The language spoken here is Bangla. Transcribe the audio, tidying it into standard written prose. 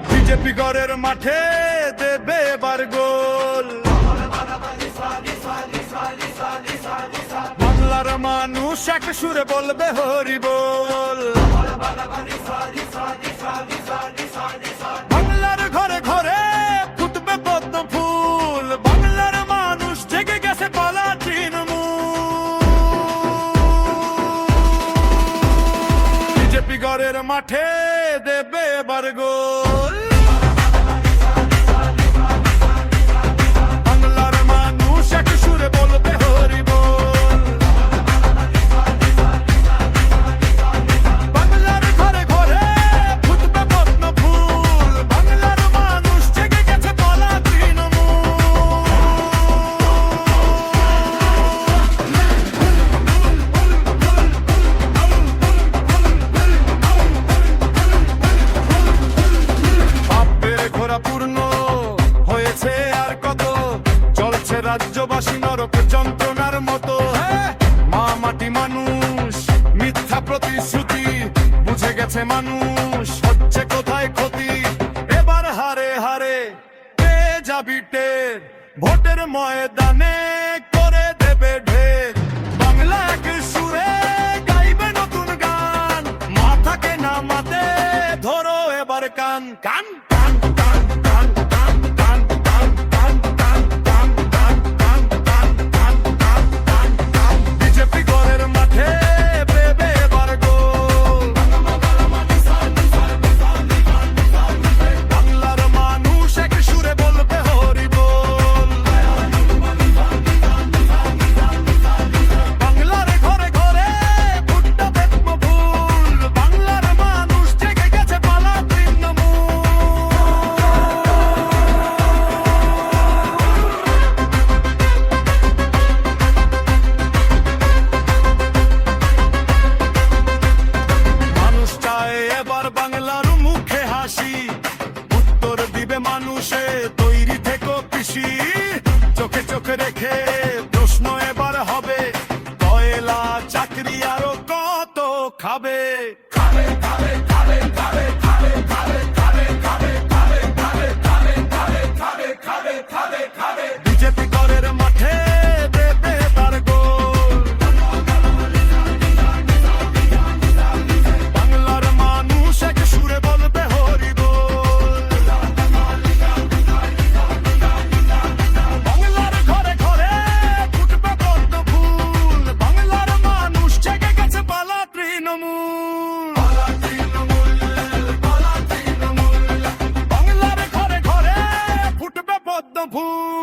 বিজেপি গড়ের মাঠে দেবে এবার গোল, বাংলার মানুষ এক সুরে বলবে হরি বল। বাংলার ঘরে ঘরে ফুটবে পদ্ম ফুল, বাংলার মানুষ জেগে গেছে পালা তৃণমূল। বিজেপি গড়ের মাঠে দেবে এবার গোল, বাংলার মানুষ এক সুরে বলবে হরি বল। বাংলার ঘরে ঘরে ফুটবে পদ্ম ফুল, বাংলার মানুষ জেগে গেছে পালা তৃণমূল। পাপের ঘোরা পূর্ণ হয়েছে আর কত, চলছে রাজ্যবাসী নরক যন্ত্রণার মতো। মা মাটি মানুষ মিথ্যা প্রতিশ্রুতি বুঝে গেছে মানুষ, হচ্ছে কোথায় ক্ষতি। এবার হারে হারে পেয়ে যাবি টের, ভোটের ময়দানে করে দেবে ঢের। বাংলা এক সুরে গাইবে নতুন গান, মাথাকে নামাতে ধরো এবার কান কান কান কান কান কান কান কান কান কান কান কান কান কান কান কান কান কান। বিজেপি গড়ের মাঠে দেবে এবার গোল, বাংলার মানুষ এক সুরে বলবে হরি বল। বাংলার ঘরে ঘরে ফুটবে পদ্ম ফুল, বাংলার মানুষ জেগে গেছে পালা তৃণমূল। মানুষ চায় এবার বাংলার মুখে হাসি, উত্তর দিবে মানুষে তৈরি থেকো পিসি। চোখে চোখে রেখে প্রশ্ন এবার হবে, কয়লা চাকরি আরো কত খাবে। খাবে খাবে খাবে খাবে খাবে খাবে খাবে খাবে খাবে খাবে খাবে খাবে খাবে খাবে খাবে খাবে। বিজেপি গড়ের মাঠে দেবে তার গোল, বাংলার মানুষ এক সুরে বলবে হরি বল। বাংলার ঘরে ঘরে ফুটবে পদ্ম ফুল, বাংলার মানুষ জেগে গেছে পালা তৃণমূল। বাংলার ঘরে ঘরে ফুটবে পদ্ম ফুল।